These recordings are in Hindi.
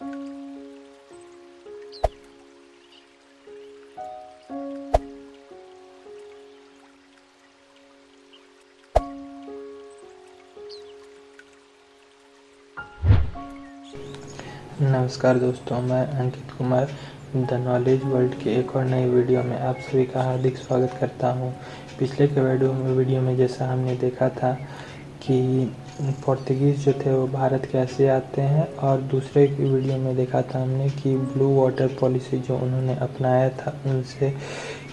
नमस्कार दोस्तों, मैं Ankit Kumar the knowledge world के एक और नई वीडियो में आप सभी का हार्दिक स्वागत करता हूं। पिछले के वीडियो में जैसा हमने देखा था कि पोर्तुगीज़ जो थे वो भारत कैसे आते हैं, और दूसरे की वीडियो में देखा था हमने कि ब्लू वाटर पॉलिसी जो उन्होंने अपनाया था उनसे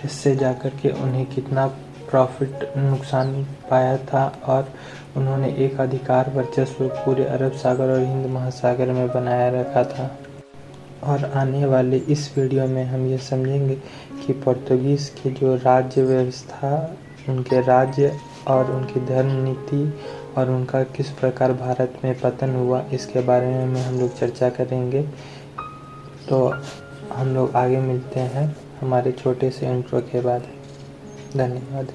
इससे जाकर के उन्हें कितना प्रॉफिट नुकसान पाया था, और उन्होंने एक अधिकार वर्चस्व पूरे अरब सागर और हिंद महासागर में बनाया रखा था। और आने वाले इस वीडियो में हम ये समझेंगे कि पोर्तुगीज़ की जो राज्य व्यवस्था, उनके राज्य और उनकी धर्म नीति और उनका किस प्रकार भारत में पतन हुआ, इसके बारे में हम लोग चर्चा करेंगे। तो हम लोग आगे मिलते हैं हमारे छोटे से इंट्रो के बाद। धन्यवाद।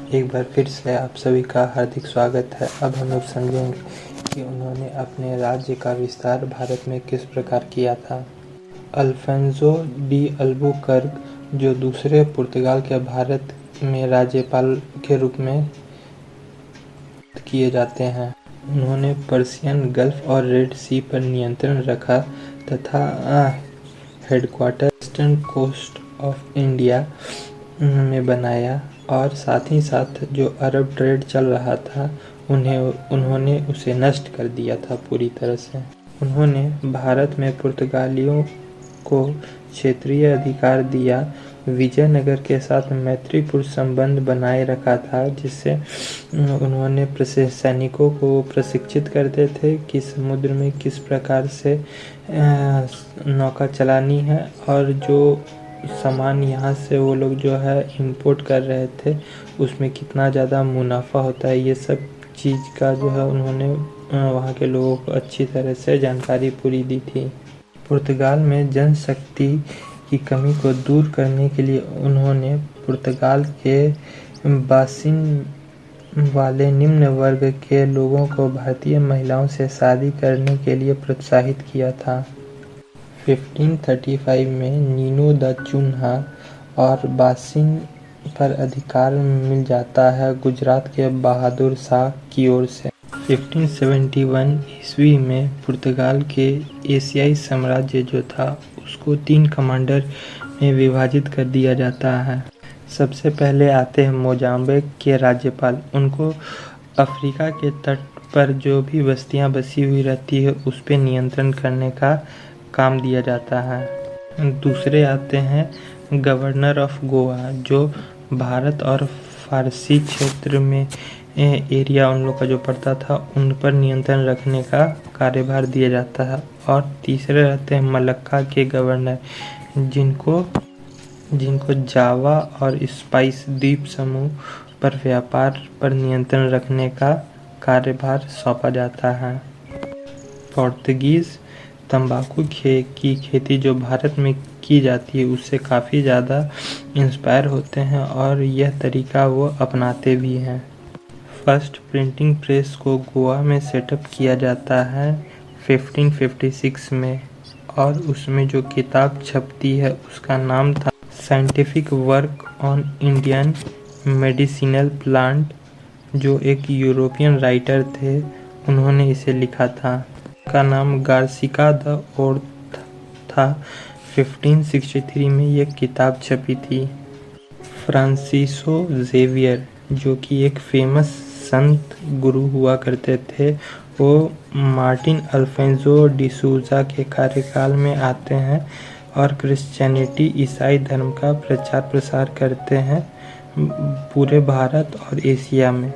एक बार फिर से आप सभी का हार्दिक स्वागत है। अब हम लोग समझेंगे कि उन्होंने अपने राज्य का विस्तार भारत में किस प्रकार किया था। अल्फोंसो डी अल्बुकर्क, जो दूसरे पुर्तगाल के भारत में राज्यपाल के रूप में किए जाते हैं, उन्होंने पर्शियन गल्फ और रेड सी पर नियंत्रण रखा तथा headquarter eastern coast of India में बनाया, और साथ ही साथ जो अरब ट्रेड चल रहा था उन्होंने उसे नष्ट कर दिया था पूरी तरह से। उन्होंने भारत में पुर्तगालियों को क्षेत्रीय अधिकार दिया, विजयनगर के साथ मैत्रीपूर्ण संबंध बनाए रखा था, जिससे उन्होंने सैनिकों को प्रशिक्षित करते थे कि समुद्र में किस प्रकार से नौका चलानी है, और जो सामान यहाँ से वो लोग जो है इंपोर्ट कर रहे थे उसमें कितना ज़्यादा मुनाफा होता है, ये सब चीज़ का जो है उन्होंने वहाँ के लोगों को अच्छी तरह से जानकारी पूरी दी थी। पुर्तगाल में जनशक्ति की कमी को दूर करने के लिए उन्होंने पुर्तगाल के बासिन वाले निम्न वर्ग के लोगों को भारतीय महिलाओं से शादी करने के लिए प्रोत्साहित किया था। 1535 में नीनो द चुन्हा और बासिन पर अधिकार मिल जाता है गुजरात के बहादुर शाह की ओर से। 1571 ईस्वी में पुर्तगाल के एशियाई साम्राज्य जो था उसको 3 कमांडर में विभाजित कर दिया जाता है। सबसे पहले आते हैं मोजाम्बिक के राज्यपाल। उनको अफ्रीका के तट पर जो भी बस्तियां बसी हुई रहती है उस पर नियंत्रण करने का काम दिया जाता है। दूसरे आते हैं गवर्नर ऑफ गोवा, जो भारत और फारसी क्षेत्र में एरिया उन लोग का जो पड़ता था उन पर नियंत्रण रखने का कार्यभार दिया जाता है। और तीसरे रहते हैं मलक्का के गवर्नर, जिनको जावा और स्पाइस द्वीप समूह पर व्यापार पर नियंत्रण रखने का कार्यभार सौंपा जाता है। पोर्तुगीज़ तंबाकू की खेती जो भारत में की जाती है उससे काफ़ी ज़्यादा इंस्पायर होते हैं, और यह तरीका वो अपनाते भी हैं। फर्स्ट प्रिंटिंग प्रेस को गोवा में सेटअप किया जाता है 1556 में, और उसमें जो किताब छपती है उसका नाम था scientific work on Indian medicinal plant, जो एक यूरोपियन राइटर थे उन्होंने इसे लिखा था। का नाम गार्सिका द ओर्थ था। 1563 में यह किताब छपी थी। फ्रांसिसो जेवियर, जो कि एक फेमस संत गुरु हुआ करते थे, वो मार्टिन अल्फोंसो डिसूजा के कार्यकाल में आते हैं और क्रिश्चियनिटी ईसाई धर्म का प्रचार प्रसार करते हैं पूरे भारत और एशिया में।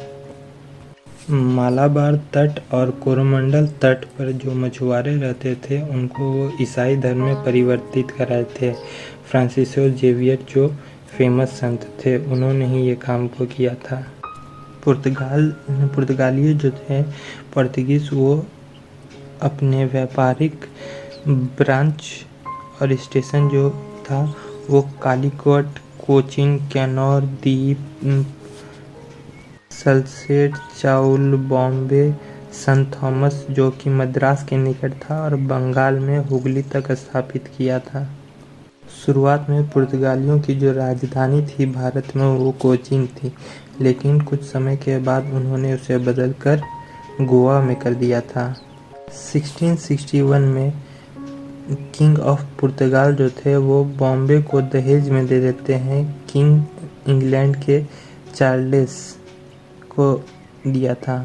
मालाबार तट और कोरोमंडल तट पर जो मछुआरे रहते थे उनको वो ईसाई धर्म में परिवर्तित कराए थे। फ्रांसिसो जेवियर जो फेमस संत थे उन्होंने ही ये काम को किया था। पुर्तगाली जो थे पोर्तुगीज़ वो अपने व्यापारिक ब्रांच और स्टेशन जो था वो कालीकोट, कोचीन, कैनोर द्वीप, सल्सेट, चाउल, बॉम्बे, सन थॉमस जो कि मद्रास के निकट था और बंगाल में हुगली तक स्थापित किया था। शुरुआत में पुर्तगालियों की जो राजधानी थी भारत में वो कोचीन थी, लेकिन कुछ समय के बाद उन्होंने उसे बदलकर गोवा में कर दिया था। 1661 में किंग ऑफ पुर्तगाल जो थे वो बॉम्बे को दहेज में दे देते हैं। किंग इंग्लैंड के चार्ल्स को दिया था,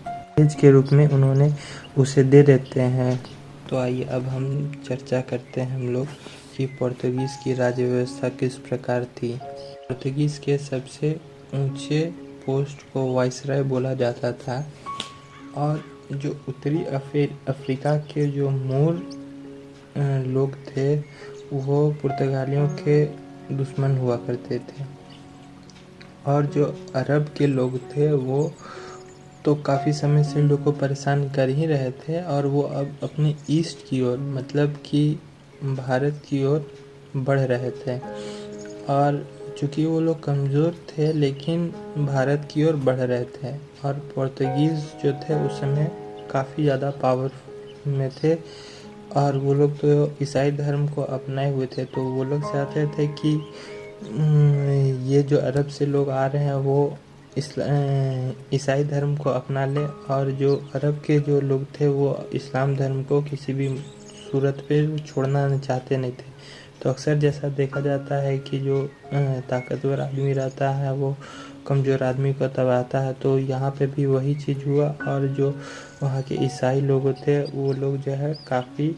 दहेज के रूप में उन्होंने उसे दे देते हैं। तो आइए अब हम चर्चा करते हैं हम लोग कि पोर्तुगीज़ की राज्य व्यवस्था किस प्रकार थी। पोर्तुगीज़ के सबसे ऊंचे पोस्ट को वाइसराय बोला जाता था और जो उत्तरी अफ्रीका के जो मूर लोग थे वो पुर्तगालियों के दुश्मन हुआ करते थे और जो अरब के लोग थे वो तो काफ़ी समय से लोग को परेशान कर ही रहे थे और वो अब अपने ईस्ट की ओर मतलब कि भारत की ओर बढ़ रहे थे और चूँकि वो लोग कमज़ोर थे लेकिन भारत की ओर बढ़ रहे थे और पोर्तुगीज़ जो थे उस समय काफ़ी ज़्यादा पावर में थे और वो लोग तो ईसाई धर्म को अपनाए हुए थे। तो वो लोग चाहते थे कि ये जो अरब से लोग आ रहे हैं वो ईसाई धर्म को अपना ले और जो अरब के जो लोग थे वो इस्लाम धर्म को किसी भी सूरत पे छोड़ना चाहते नहीं थे। तो अक्सर जैसा देखा जाता है कि जो ताकतवर आदमी रहता है वो कमज़ोर आदमी को दबाता है, तो यहाँ पे भी वही चीज़ हुआ और जो वहाँ के ईसाई लोग थे वो लोग जो है काफ़ी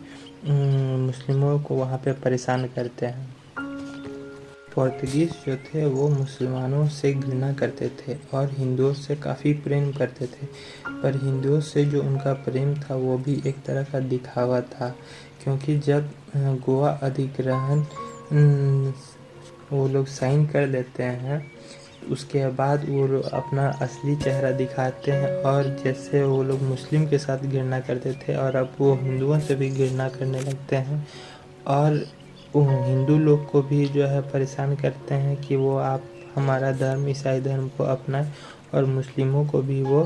मुस्लिमों को वहाँ पे परेशान करते हैं। पोर्तुगीज़ जो थे वो मुसलमानों से घृणा करते थे और हिंदुओं से काफ़ी प्रेम करते थे, पर हिंदुओं से जो उनका प्रेम था वो भी एक तरह का दिखावा था, क्योंकि जब गोवा अधिग्रहण वो लोग साइन कर देते हैं उसके बाद वो अपना असली चेहरा दिखाते हैं और जैसे वो लोग मुस्लिम के साथ घृणा करते थे और अब वो हिंदुओं से भी घृणा करने लगते हैं और हिंदू लोग को भी जो है परेशान करते हैं कि वो आप हमारा धर्म ईसाई धर्म को अपनाएं और मुस्लिमों को भी वो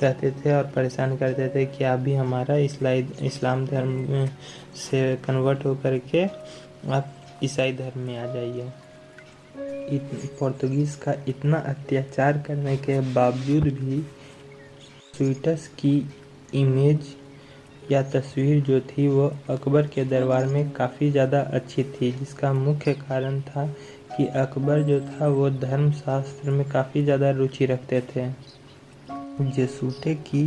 कहते थे और परेशान करते थे कि आप भी हमारा इस्लाम धर्म से कन्वर्ट होकर के आप ईसाई धर्म में आ जाइए। पोर्तुगीज़ का इतना अत्याचार करने के बावजूद भी स्वीटस की इमेज या तस्वीर जो थी वो अकबर के दरबार में काफ़ी ज़्यादा अच्छी थी, जिसका मुख्य कारण था कि अकबर जो था वो धर्मशास्त्र में काफ़ी ज़्यादा रुचि रखते थे। जेसूटे की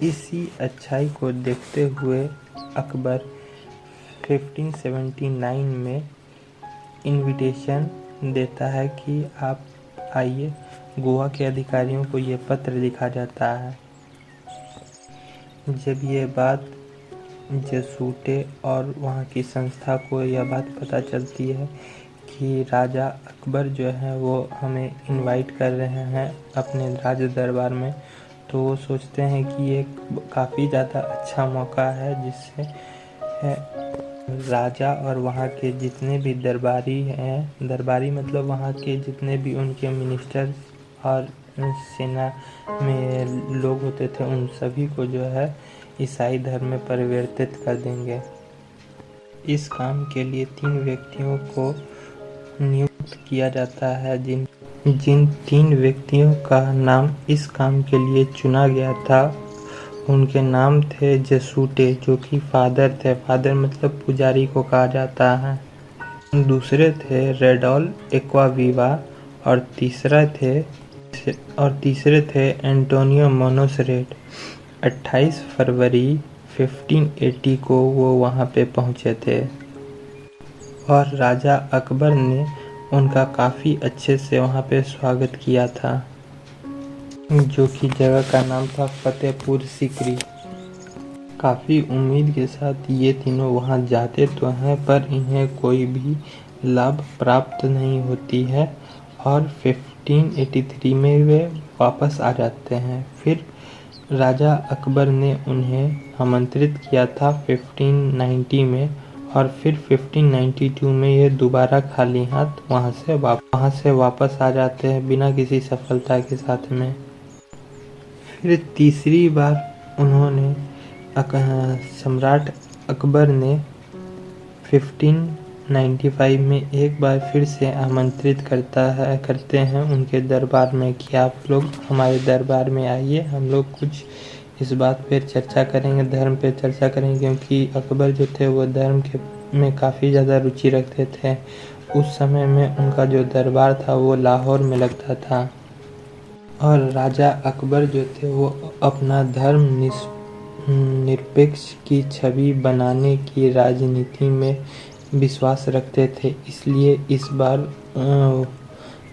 इसी अच्छाई को देखते हुए अकबर 1579 में इनविटेशन देता है कि आप आइए। गोवा के अधिकारियों को ये पत्र लिखा जाता है। जब ये बात जेसूटे और वहाँ की संस्था को यह बात पता चलती है कि राजा अकबर जो है वो हमें इनवाइट कर रहे हैं अपने राज दरबार में, तो वो सोचते हैं कि ये काफ़ी ज़्यादा अच्छा मौका है जिससे राजा और वहाँ के जितने भी दरबारी हैं, दरबारी मतलब वहाँ के जितने भी उनके मिनिस्टर और सेना में लोग होते थे उन सभी को जो है ईसाई धर्म में परिवर्तित कर देंगे। इस काम के लिए 3 व्यक्तियों को नियुक्त किया जाता है, जिन 3 व्यक्तियों का नाम इस काम के लिए चुना गया था उनके नाम थे जेसूटे जो कि फादर थे, फादर मतलब पुजारी को कहा जाता है। दूसरे थे रेडोल एक्वाविवा और तीसरे थे एंटोनियो मोनोसरेट। 28 फरवरी 1580 को वो वहाँ पे पहुँचे थे और राजा अकबर ने उनका काफ़ी अच्छे से वहाँ पे स्वागत किया था। जो कि जगह का नाम था फतेहपुर सीकरी। काफ़ी उम्मीद के साथ ये तीनों वहाँ जाते तो हैं, पर इन्हें कोई भी लाभ प्राप्त नहीं होती है और 1583 में वे वापस आ जाते हैं। फिर राजा अकबर ने उन्हें आमंत्रित किया था 1590 में, और फिर 1592 में ये दोबारा खाली हाथ वहाँ से वापस आ जाते हैं बिना किसी सफलता के साथ में। फिर तीसरी बार उन्होंने सम्राट अकबर ने 1595 में एक बार फिर से आमंत्रित करते हैं उनके दरबार में कि आप लोग हमारे दरबार में आइए, हम लोग कुछ इस बात पे चर्चा करेंगे, धर्म पे चर्चा करेंगे, क्योंकि अकबर जो थे वो धर्म में काफ़ी ज़्यादा रुचि रखते थे। उस समय में उनका जो दरबार था वो लाहौर में लगता था और राजा अकबर जो थे वो अपना धर्म निरपेक्ष की छवि बनाने की राजनीति में विश्वास रखते थे। इसलिए इस बार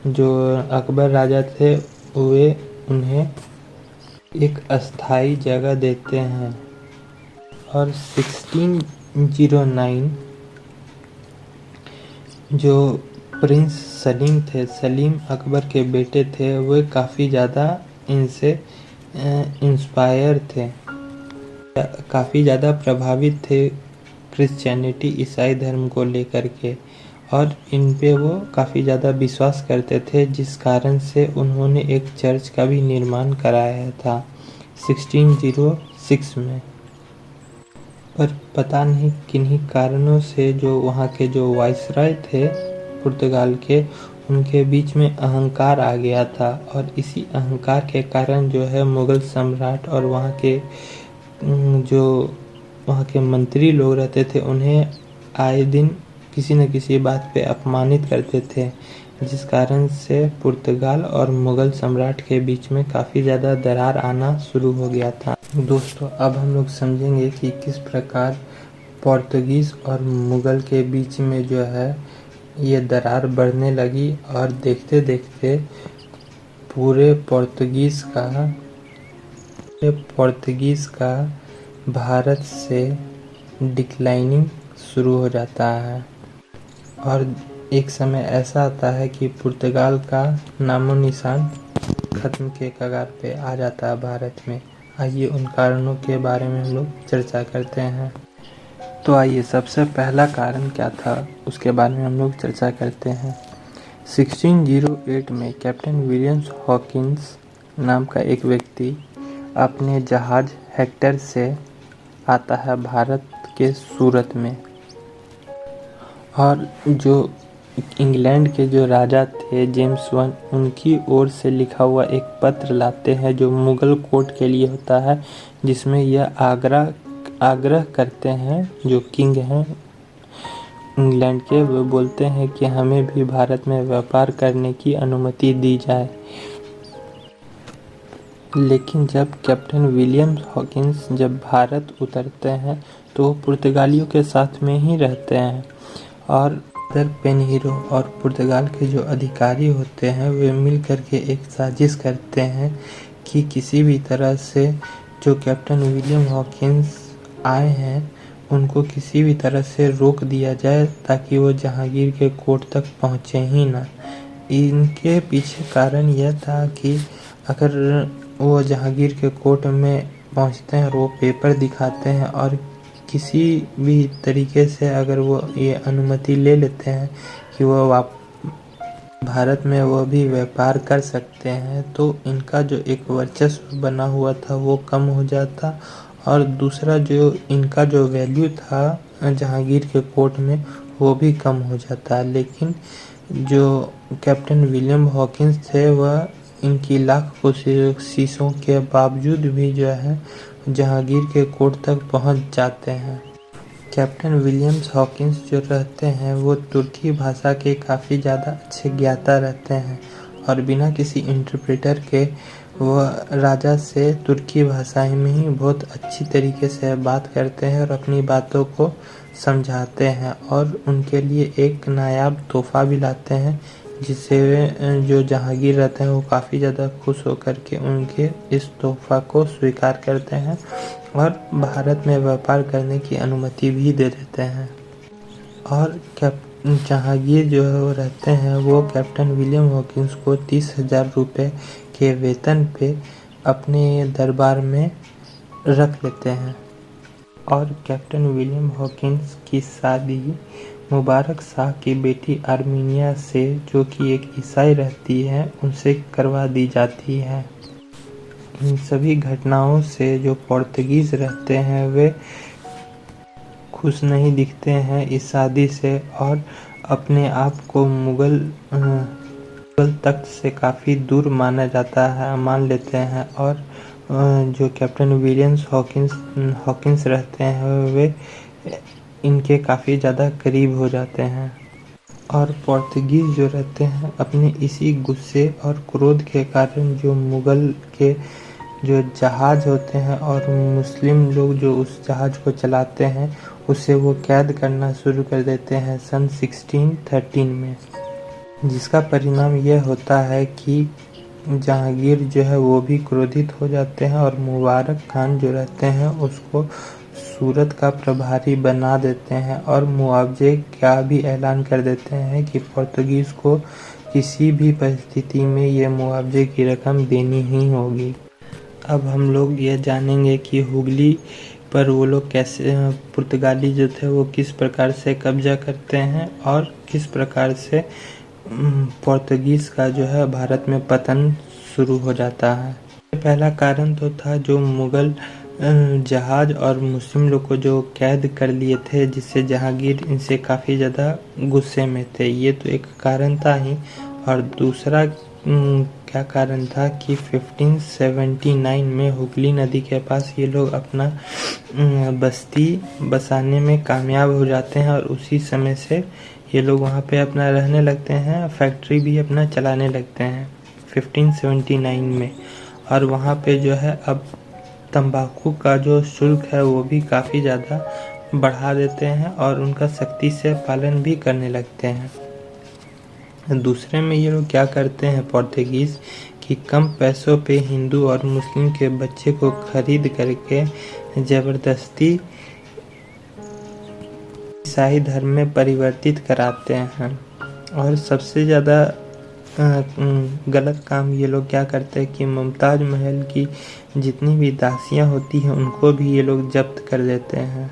जो अकबर राजा थे वे उन्हें एक अस्थायी जगह देते हैं और 1609 जो प्रिंस सलीम थे, सलीम अकबर के बेटे थे, वे काफ़ी ज़्यादा इनसे इंस्पायर थे, काफ़ी ज़्यादा प्रभावित थे क्रिश्चियनिटी ईसाई धर्म को लेकर के, और इन पे वो काफ़ी ज़्यादा विश्वास करते थे, जिस कारण से उन्होंने एक चर्च का भी निर्माण कराया था 1606 में। पर पता नहीं किन्हीं कारणों से जो वहाँ के जो वाइसरॉय थे पुर्तगाल के, उनके बीच में अहंकार आ गया था, और इसी अहंकार के कारण जो है मुग़ल सम्राट और वहाँ के मंत्री लोग रहते थे उन्हें आए दिन किसी न किसी बात पे अपमानित करते थे, जिस कारण से पुर्तगाल और मुग़ल सम्राट के बीच में काफ़ी ज़्यादा दरार आना शुरू हो गया था। दोस्तों, अब हम लोग समझेंगे कि किस प्रकार पोर्तुगीज़ और मुग़ल के बीच में जो है ये दरार बढ़ने लगी, और देखते देखते पूरे पोर्तुगीज़ का भारत से डिक्लाइनिंग शुरू हो जाता है, और एक समय ऐसा आता है कि पुर्तगाल का नामो निशान ख़त्म के कगार पे आ जाता है भारत में। आइए उन कारणों के बारे में हम लोग चर्चा करते हैं। तो आइए सबसे पहला कारण क्या था उसके बारे में हम लोग चर्चा करते हैं। 1608 में कैप्टन विलियम हॉकिंस नाम का एक व्यक्ति अपने जहाज हेक्टर से आता है भारत के सूरत में, और जो इंग्लैंड के जो राजा थे जेम्स वन, उनकी ओर से लिखा हुआ एक पत्र लाते हैं जो मुग़ल कोर्ट के लिए होता है, जिसमें यह आग्रह करते हैं, जो किंग हैं इंग्लैंड के, वो बोलते हैं कि हमें भी भारत में व्यापार करने की अनुमति दी जाए। लेकिन जब कैप्टन विलियम हॉकिंस जब भारत उतरते हैं तो वो पुर्तगालियों के साथ में ही रहते हैं, और पेनहीरो और पुर्तगाल के जो अधिकारी होते हैं वे मिल करके एक साजिश करते हैं कि किसी भी तरह से जो कैप्टन विलियम हॉकिंस आए हैं उनको किसी भी तरह से रोक दिया जाए, ताकि वो जहांगीर के कोर्ट तक पहुँचे ही ना। इनके पीछे कारण यह था कि अगर वो जहांगीर के कोर्ट में पहुंचते हैं और वो पेपर दिखाते हैं और किसी भी तरीके से अगर वो ये अनुमति ले लेते हैं कि वो भारत में वो भी व्यापार कर सकते हैं, तो इनका जो एक वर्चस्व बना हुआ था वो कम हो जाता, और दूसरा जो इनका जो वैल्यू था जहांगीर के कोर्ट में वो भी कम हो जाता। लेकिन जो कैप्टन विलियम हॉकिंस थे वह इनकी लाख कोशिशों के बावजूद भी जो है जहांगीर के कोर्ट तक पहुंच जाते हैं। कैप्टन विलियम हॉकिंस जो रहते हैं वो तुर्की भाषा के काफ़ी ज़्यादा अच्छे ज्ञाता रहते हैं, और बिना किसी इंटरप्रेटर के वो राजा से तुर्की भाषा में ही बहुत अच्छी तरीके से बात करते हैं और अपनी बातों को समझाते हैं, और उनके लिए एक नायाब तोहफा भी लाते हैं जिससे जो जहांगीर रहते हैं वो काफ़ी ज़्यादा खुश होकर के उनके इस तोहफ़ा को स्वीकार करते हैं और भारत में व्यापार करने की अनुमति भी दे देते हैं। और जहांगीर जो है वो रहते हैं वो कैप्टन विलियम हॉकिंस को 30,000 रुपये के वेतन पे अपने दरबार में रख लेते हैं। और कैप्टन विलियम हॉकिंस की शादी मुबारक शाह की बेटी आर्मीनिया से, जो कि एक ईसाई रहती है, उनसे करवा दी जाती है। इन सभी घटनाओं से जो पोर्तुगीज़ रहते हैं वे खुश नहीं दिखते हैं इस शादी से और अपने आप को मुगल तख्त से काफ़ी दूर मान लेते हैं। और जो कैप्टन विलियम्स हॉकिंस रहते हैं वे इनके काफ़ी ज़्यादा करीब हो जाते हैं। और पोर्तुगीज़ जो रहते हैं अपने इसी गुस्से और क्रोध के कारण जो मुगल के जो जहाज होते हैं और मुस्लिम लोग जो उस जहाज को चलाते हैं उसे वो कैद करना शुरू कर देते हैं सन 1613 में, जिसका परिणाम यह होता है कि जहांगीर जो है वो भी क्रोधित हो जाते हैं और मुबारक खान जो रहते हैं उसको सूरत का प्रभारी बना देते हैं और मुआवजे का भी ऐलान कर देते हैं कि पोर्तुगीज़ को किसी भी परिस्थिति में ये मुआवजे की रकम देनी ही होगी। अब हम लोग ये जानेंगे कि हुगली पर वो लोग कैसे, पुर्तगाली जो थे वो किस प्रकार से कब्जा करते हैं और किस प्रकार से पोर्तुगीज़ का जो है भारत में पतन शुरू हो जाता है। पहला कारण तो था जो मुगल जहाज और मुस्लिम लोग को जो कैद कर लिए थे, जिससे जहांगीर इनसे काफ़ी ज़्यादा गुस्से में थे। ये तो एक कारण था ही। और दूसरा क्या कारण था कि 1579 में हुगली नदी के पास ये लोग अपना बस्ती बसाने में कामयाब हो जाते हैं और उसी समय से ये लोग वहाँ पे अपना रहने लगते हैं, फैक्ट्री भी अपना चलाने लगते हैं 1579 में। और वहाँ पे जो है अब तंबाकू का जो शुल्क है वो भी काफ़ी ज़्यादा बढ़ा देते हैं और उनका सख्ती से पालन भी करने लगते हैं। दूसरे में ये लोग क्या करते हैं पोर्तुगीज़ कि कम पैसों पे हिंदू और मुस्लिम के बच्चे को खरीद करके ज़बरदस्ती ईसाई धर्म में परिवर्तित कराते हैं। और सबसे ज़्यादा गलत काम ये लोग क्या करते हैं कि मुमताज़ महल की जितनी भी दासियाँ होती हैं उनको भी ये लोग जब्त कर देते हैं।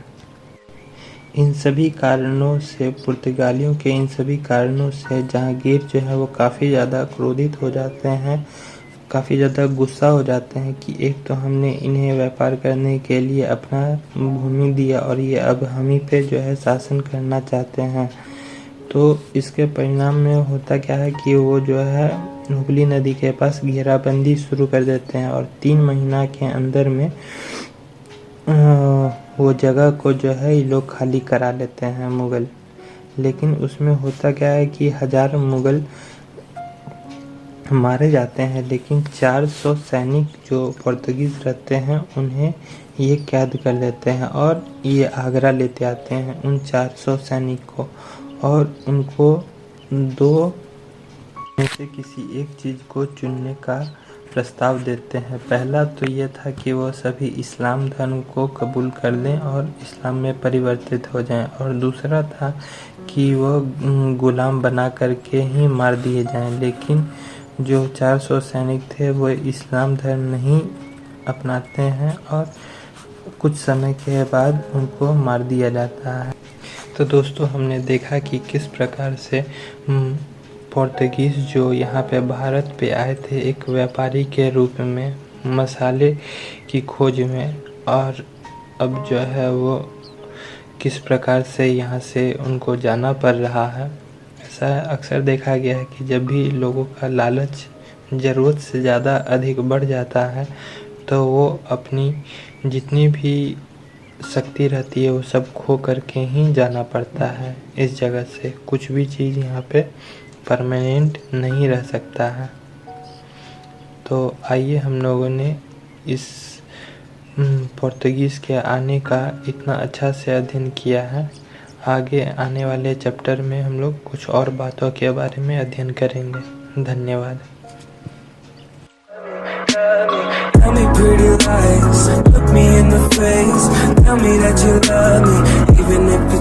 इन सभी कारणों से, पुर्तगालियों के इन सभी कारणों से जहांगीर जो है वो काफ़ी ज़्यादा क्रोधित हो जाते हैं, काफ़ी ज़्यादा गुस्सा हो जाते हैं कि एक तो हमने इन्हें व्यापार करने के लिए अपना भूमि दिया और ये अब हम ही पे जो है शासन करना चाहते हैं। तो इसके परिणाम में होता क्या है कि वो जो है हुगली नदी के पास घेराबंदी शुरू कर देते हैं और 3 महीना के अंदर में वो जगह को जो है ये लोग खाली करा लेते हैं मुग़ल। लेकिन उसमें होता क्या है कि 1000 मुग़ल मारे जाते हैं, लेकिन 400 सैनिक जो पोर्तुगीज़ रहते हैं उन्हें ये कैद कर लेते हैं और ये आगरा लेते आते हैं उन 400 सैनिक को और उनको 2 में से किसी एक चीज़ को चुनने का प्रस्ताव देते हैं। पहला तो ये था कि वो सभी इस्लाम धर्म को कबूल कर लें और इस्लाम में परिवर्तित हो जाएं, और दूसरा था कि वो गुलाम बना करके ही मार दिए जाएं। लेकिन जो 400 सैनिक थे वो इस्लाम धर्म नहीं अपनाते हैं और कुछ समय के बाद उनको मार दिया जाता है। तो दोस्तों, हमने देखा कि किस प्रकार से पोर्तुगीज़ जो यहाँ पे भारत पे आए थे एक व्यापारी के रूप में मसाले की खोज में, और अब जो है वो किस प्रकार से यहाँ से उनको जाना पड़ रहा है। ऐसा अक्सर देखा गया है कि जब भी लोगों का लालच ज़रूरत से ज़्यादा अधिक बढ़ जाता है तो वो अपनी जितनी भी शक्ति रहती है वो सब खो करके ही जाना पड़ता है इस जगह से। कुछ भी चीज़ यहाँ पे परमानेंट नहीं रह सकता है। तो आइए, हम लोगों ने इस पोर्तुगीज़ के आने का इतना अच्छा से अध्ययन किया है। आगे आने वाले चैप्टर में हम लोग कुछ और बातों के बारे में अध्ययन करेंगे। धन्यवाद। Tell me pretty lies, look me in the face, tell me that you love me, even if it's